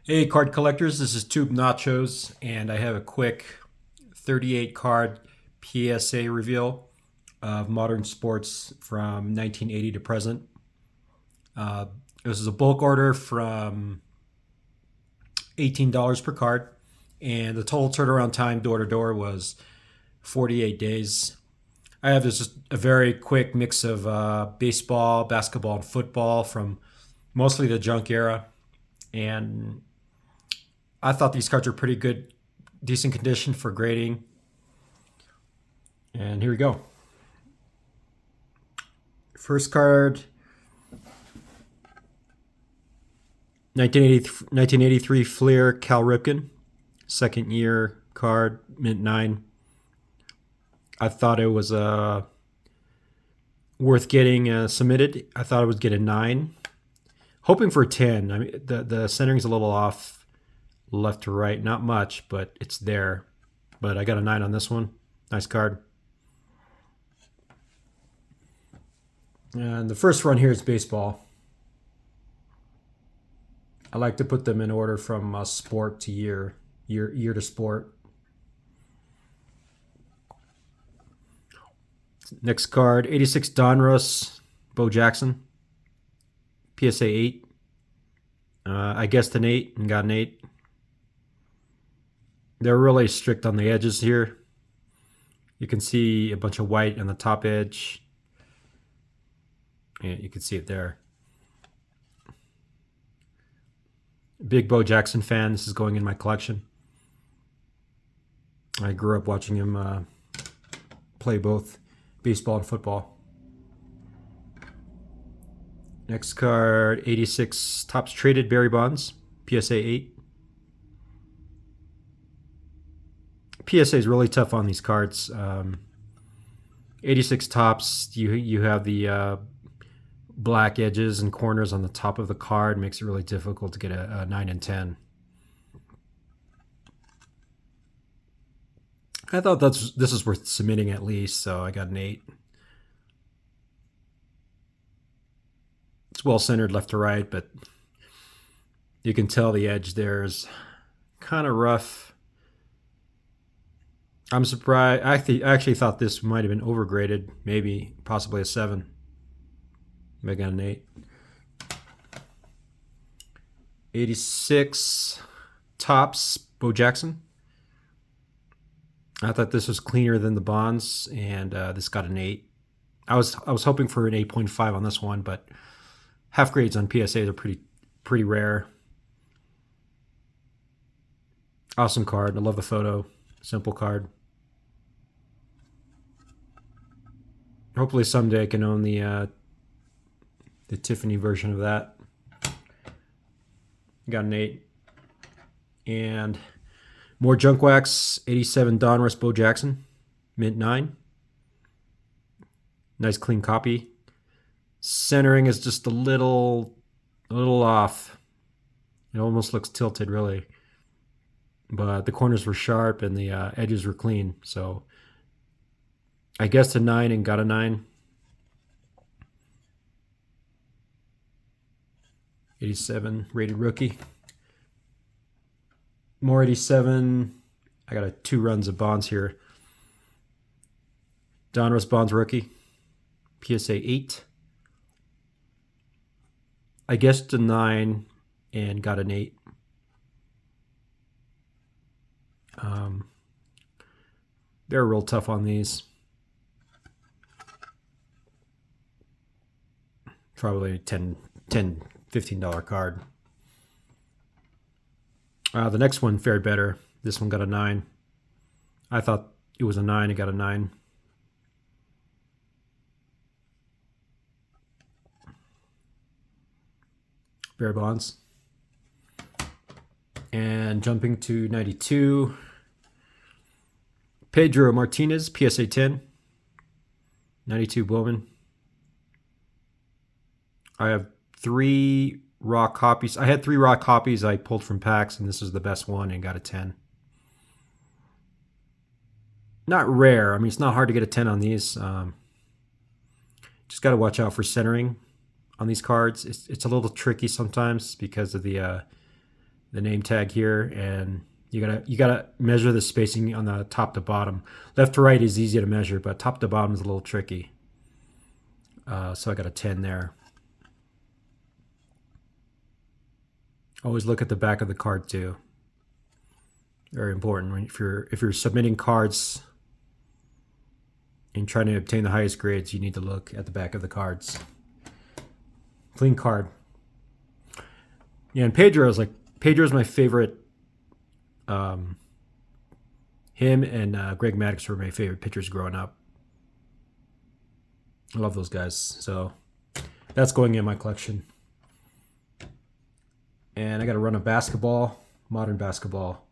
Hey, card collectors, this is Tube Nachos, and I have a quick 38 card PSA reveal of modern sports from 1980 to present. Uh, this is a bulk order from $18 per card, and the total turnaround time door to door was 48 days. I have this just a very quick mix of baseball, basketball, and football from mostly the junk era, and I thought these cards were pretty good, decent condition for grading. And here we go. First card, 1983 Fleer Cal Ripken. Second year card, mint 9. I thought it was worth getting submitted. I thought it would get a 9. Hoping for a 10. I mean, the centering's a little off left to right. Not much, but it's there. But I got a 9 on this one. Nice card. And the first run here is baseball. I like to put them in order from sport to year to sport. Next card, 86 Donruss, Bo Jackson, PSA 8. I guessed an 8 and got an 8. They're really strict on the edges here. You can see a bunch of white on the top edge. And you can see it there. Big Bo Jackson fan. This is going in my collection. I grew up watching him play both baseball and football. Next card, 86 Topps Traded Barry Bonds, PSA 8. PSA is really tough on these cards. 86 Topps, you have the black edges and corners on the top of the card. Makes it really difficult to get a 9 and 10. I thought this is worth submitting at least, so I got an 8. It's well centered left to right, but you can tell the edge there is kind of rough. I'm surprised. I actually thought this might have been overgraded, maybe possibly a 7. I got an 8. 86 Topps Bo Jackson. I thought this was cleaner than the Bonds, and this got an 8. I was hoping for an 8.5 on this one, but half grades on PSAs are pretty rare. Awesome card. I love the photo. Simple card. Hopefully someday I can own the Tiffany version of that. Got an 8. And more junk wax. 87 Donruss Bo Jackson. Mint 9. Nice clean copy. Centering is just a little off. It almost looks tilted, really. But the corners were sharp and the edges were clean. So I guessed a 9 and got a 9. 87 rated rookie. More 87. I got 2 runs of Bonds here. Donruss Bonds rookie. PSA 8. I guessed a 9 and got an 8. They're real tough on these. Probably $10, $15 card. The next one fared better. This one got a 9. I thought it was a 9. It got a 9. Bear Bonds. And jumping to 92. Pedro Martinez, PSA 10. 92 Bowman. I have 3 raw copies. I had 3 raw copies I pulled from packs, and this is the best one and got a 10. Not rare. I mean, it's not hard to get a 10 on these. Just got to watch out for centering on these cards. It's a little tricky sometimes because of the the name tag here, and you gotta measure the spacing on the top to bottom. Left to right is easy to measure, but top to bottom is a little tricky. So I got a 10 there. Always look at the back of the card too. Very important if you're submitting cards and trying to obtain the highest grades, you need to look at the back of the cards. Clean card. Yeah, and Pedro's my favorite. Him and Greg Maddux were my favorite pitchers growing up. I love those guys. So that's going in my collection. And I got to run a basketball, modern basketball.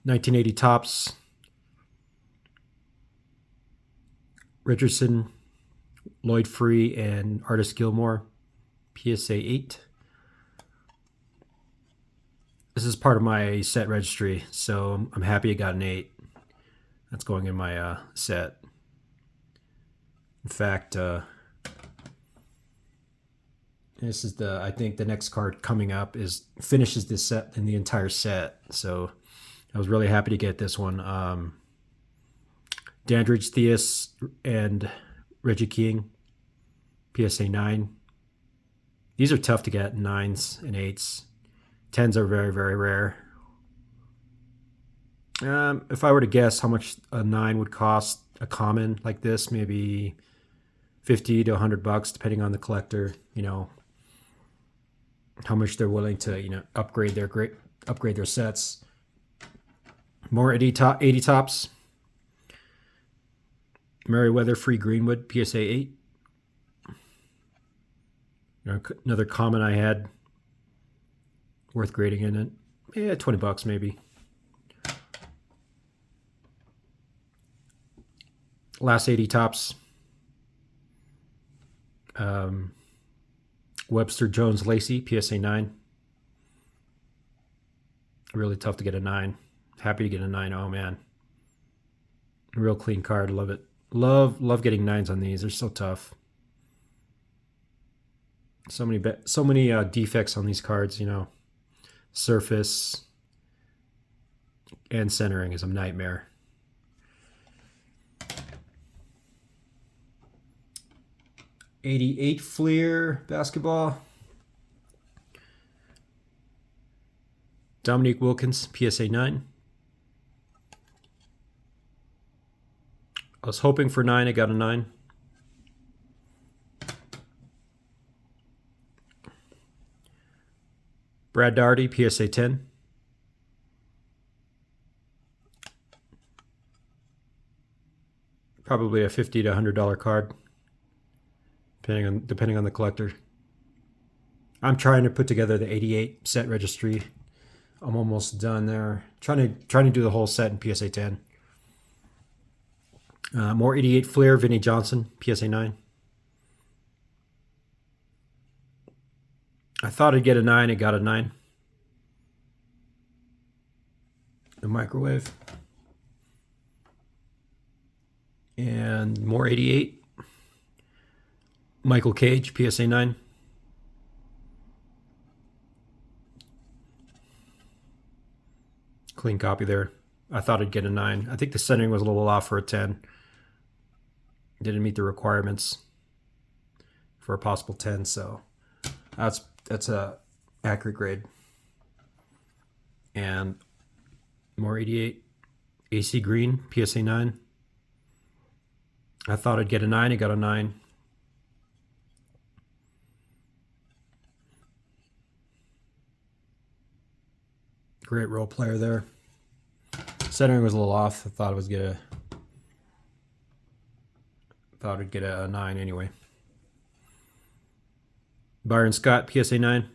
1980 Topps. Richardson, Lloyd Free, and Artis Gilmore. PSA 8. This is part of my set registry, so I'm happy I got an 8. That's going in my set. In fact, this is I think the next card coming up finishes this set in the entire set. So I was really happy to get this one. Dandridge Theus and Reggie King, PSA 9. These are tough to get, 9s and 8s. 10s are very, very rare. If I were to guess how much a 9 would cost a common like this, maybe $50 to $100, depending on the collector. How much they're willing to upgrade their sets. More 80 Topps. Merriweather Free Greenwood, PSA 8. Another common I had worth grading in it. Yeah, $20 maybe. Last 80 Topps. Webster Jones Lacey, PSA 9. Really tough to get a 9. Happy to get a 9. Oh man. Real clean card. Love it. Love getting 9s on these. They're so tough. So many defects on these cards, Surface and centering is a nightmare. '88 Fleer basketball. Dominique Wilkins, PSA 9. I was hoping for 9. I got a 9. Brad Daugherty, PSA 10. Probably a $50 to $100 card, depending on the collector. I'm trying to put together the '88 set registry. I'm almost done there. Trying to do the whole set in PSA 10. More '88 Flair, Vinnie Johnson, PSA 9. I thought I'd get a 9. I got a 9. The microwave. And more '88. Michael Cage, PSA 9. Clean copy there. I thought I'd get a 9. I think the centering was a little off for a 10. Didn't meet the requirements for a possible 10, so that's a accurate grade. And more '88 AC Green, PSA 9. I thought I'd get a 9. I got a 9. Great role player there. Centering was a little off. I thought I'd get a 9 anyway. Byron Scott, PSA 9.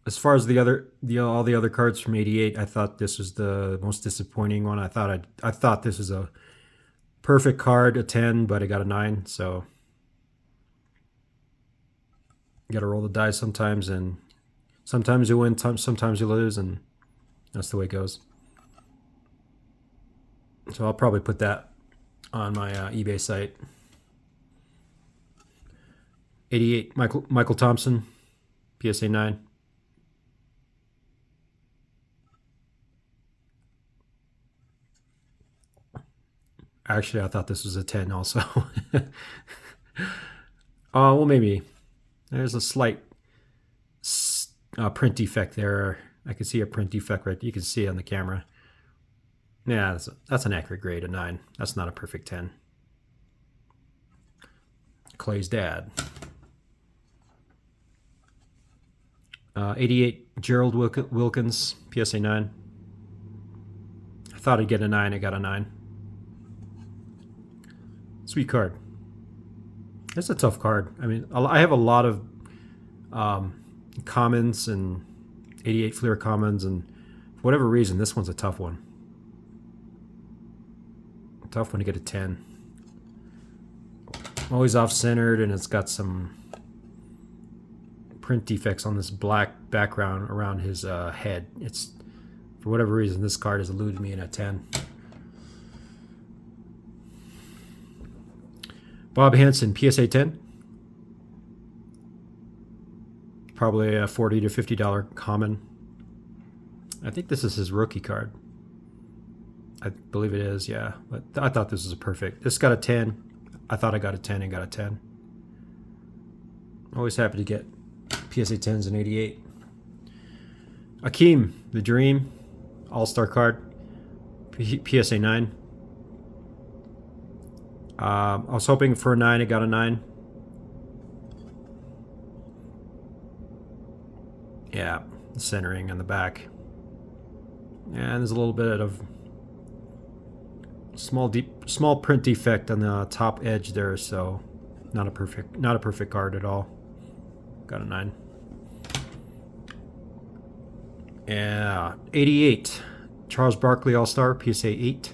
As far as all the other cards from '88, I thought this was the most disappointing one. I thought this was a perfect card, a 10, but I got a 9. So you got to roll the dice sometimes, and sometimes you win, sometimes you lose, and that's the way it goes. So I'll probably put that on my eBay site. 88 Michael Thompson, PSA 9. Actually, I thought this was a 10 also. Well, maybe. There's a slight print defect there. I can see a print defect right. You can see it on the camera. Yeah, that's an accurate grade, a 9. That's not a perfect 10. Clay's dad. 88 Gerald Wilkins, PSA 9. I thought I'd get a 9. I got a 9. Sweet card. It's a tough card. I mean, I have a lot of commons and 88 Fleer commons, and for whatever reason, this one's a tough one. A tough one to get a 10. Always off-centered, and it's got some print defects on this black background around his head. It's, for whatever reason, this card has eluded me in a 10. Bob Hansen, PSA 10. Probably a $40 to $50 common. I think this is his rookie card. I believe it is, yeah. But I thought this was a perfect. This got a 10. I thought I got a 10 and got a 10. Always happy to get PSA 10s and 88. Akeem, the Dream, All-Star card, PSA 9. I was hoping for a 9. I got a 9. Yeah, the centering on the back. And there's a little bit of small print defect on the top edge there, so not a perfect card at all. Got a 9. Yeah, 88 Charles Barkley All-Star, PSA 8.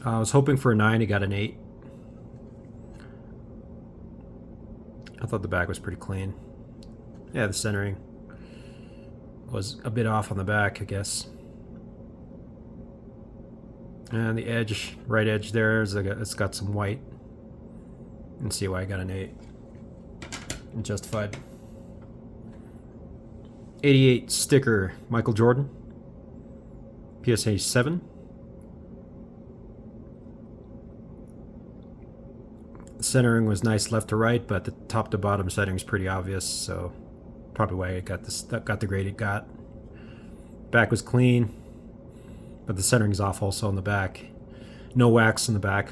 I was hoping for a 9. I got an 8. I thought the back was pretty clean. Yeah, the centering was a bit off on the back, I guess. And the edge, right edge there, it's got some white. You can see why I got an 8. And justified. 88 sticker, Michael Jordan, PSA 7. Centering was nice left to right, but the top to bottom setting is pretty obvious, so probably why it got the grade it got. Back was clean, but the centering's off also on the back. No wax in the back.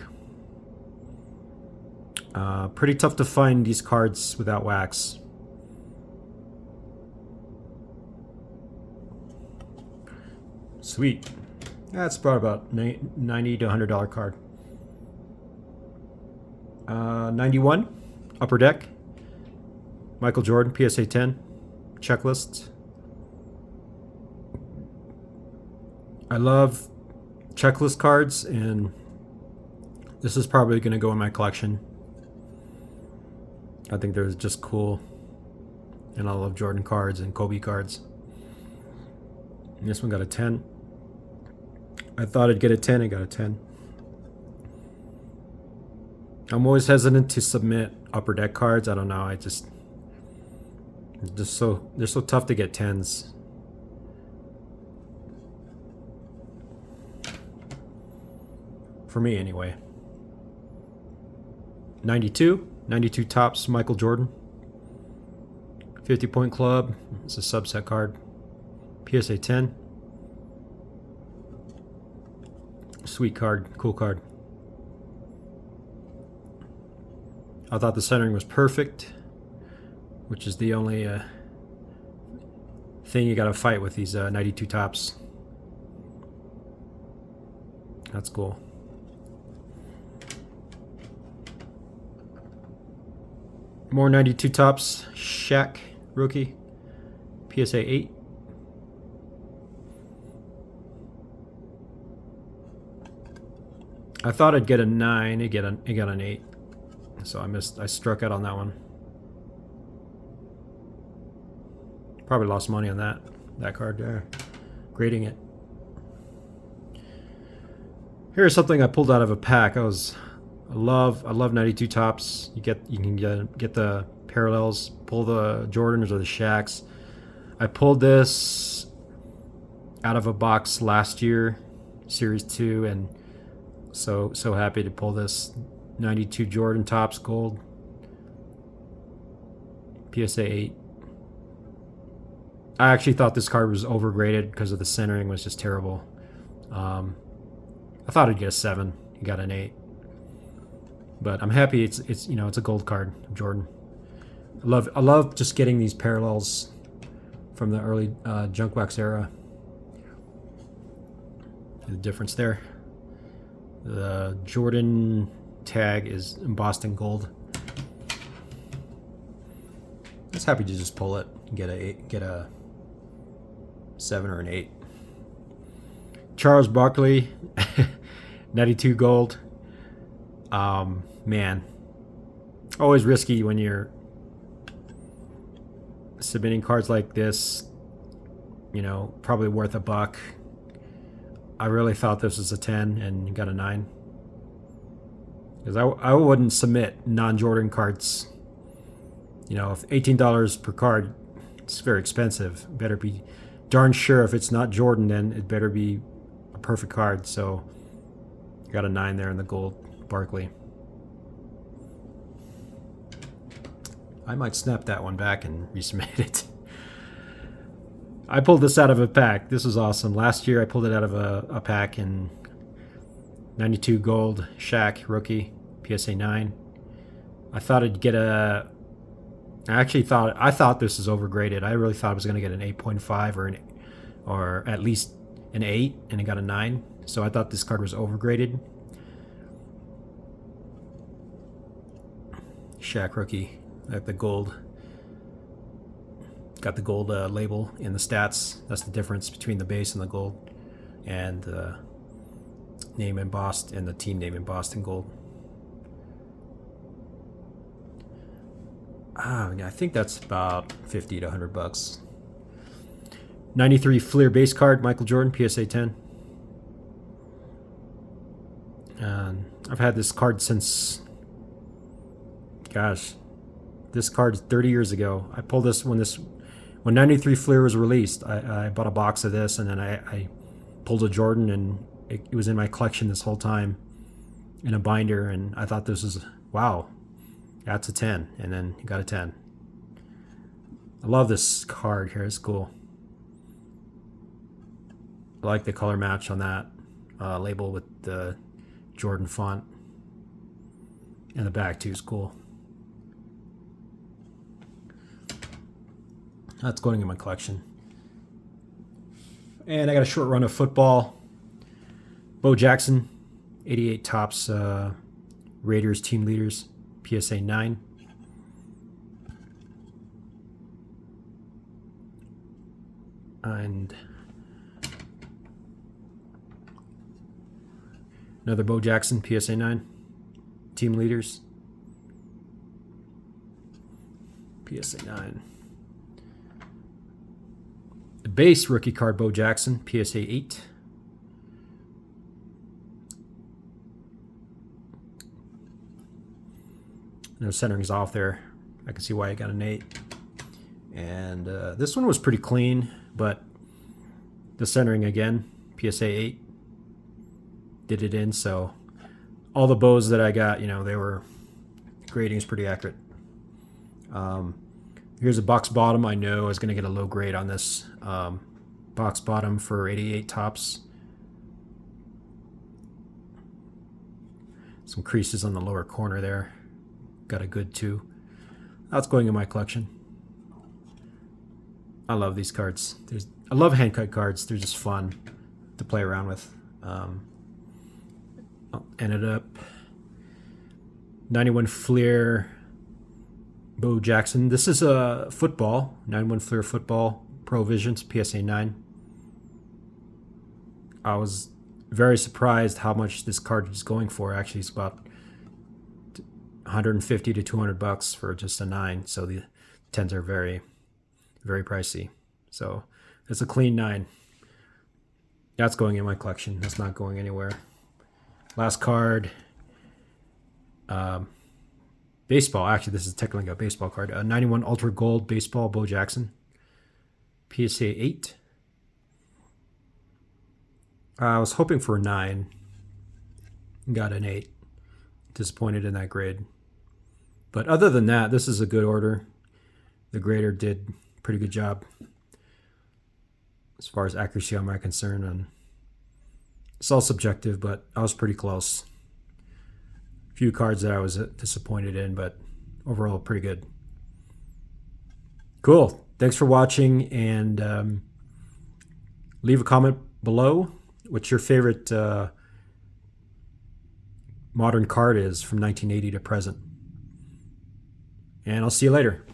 Pretty tough to find these cards without wax. Sweet. That's about $90 to $100 card. 91 Upper Deck, Michael Jordan, PSA 10. Checklist. I love checklist cards, and this is probably going to go in my collection. I think they're just cool, and I love Jordan cards and Kobe cards. And this one got a 10. I thought I'd get a 10. I got a 10. I'm always hesitant to submit Upper Deck cards. I don't know. They're so tough to get 10s. For me, anyway. 92 Topps Michael Jordan. 50-point club. It's a subset card. PSA 10. Sweet card. Cool card. I thought the centering was perfect, which is the only thing you got to fight with these 92 Topps. That's cool. More 92 Topps. Shaq, rookie. PSA 8. I thought I'd get a 9. I got an 8. So I struck out on that one. Probably lost money on that card there. Grading it. Here's something I pulled out of a pack. I was I love 92 tops. You can get the parallels, pull the Jordans or the Shaqs. I pulled this out of a box last year, Series 2, and so happy to pull this 92 Jordan tops gold, PSA 8. I actually thought this card was overgraded because of the centering was just terrible. Um, I thought I'd get a 7. You got an 8. But I'm happy it's a gold card, Jordan. I love just getting these parallels from the early junk wax era. The difference there. The Jordan tag is embossed in gold. I was happy to just pull it and get a 7 or an 8. Charles Barkley, 92 gold. Man, always risky when you're submitting cards like this. Probably worth $1. I really thought this was a 10 and got a 9. Because I wouldn't submit non-Jordan cards. If $18 per card, it's very expensive. Better be darn sure if it's not Jordan, then it better be a perfect card. So, got a 9 there in the gold Barkley. I might snap that one back and resubmit it. I pulled this out of a pack. This is awesome. Last year I pulled it out of a pack in 92 gold Shaq rookie PSA 9. I thought I'd get a. I thought this was overgraded. I really thought I was going to get an 8.5 or at least an 8, and it got a 9. So I thought this card was overgraded. Shaq rookie, like the gold. Got the gold label in the stats. That's the difference between the base and the gold, and the name embossed and the team name embossed in gold. I think that's about $50 to $100. 93 Fleer base card, Michael Jordan, PSA 10. And I've had this card since, gosh, this card's 30 years ago. I pulled this when 93 Fleer was released. I bought a box of this, and then I pulled a Jordan, and it was in my collection this whole time in a binder, and I thought this was, wow, that's a 10, and then you got a 10. I love this card here. It's cool. I like the color match on that label with the Jordan font. And the back too is cool. That's going in my collection. And I got a short run of football. Bo Jackson, 88 tops, Raiders team leaders, PSA 9. And another Bo Jackson, PSA 9, team leaders, PSA 9. The base rookie card, Bo Jackson, PSA 8. No centering's off there. I can see why I got an 8. And this one was pretty clean, but the centering again, PSA 8, did it in. So all the bows that I got, they were, grading is pretty accurate. Here's a box bottom. I know I was going to get a low grade on this box bottom for 88 tops. Some creases on the lower corner there. Got a good 2. That's going in my collection. I love these cards. I love hand cut cards. They're just fun to play around with. Ended up 91 Fleer Bo Jackson. This is a football, 91 Fleer football Pro Visions PSA 9. I was very surprised how much this card is going for. Actually, it's about $150 to $200 for just a 9. So the 10s are very, very pricey. So it's a clean 9. That's going in my collection. That's not going anywhere. Last card, Baseball. Actually, this is technically a baseball card. A 91 Ultra Gold Baseball, Bo Jackson. PSA 8. I was hoping for a 9. Got an 8. Disappointed in that grade. But other than that, this is a good order. The grader did a pretty good job as far as accuracy on my concern. And it's all subjective, but I was pretty close. A few cards that I was disappointed in, but overall pretty good. Cool. Thanks for watching, and leave a comment below. What's your favorite modern card is from 1980 to present? And I'll see you later.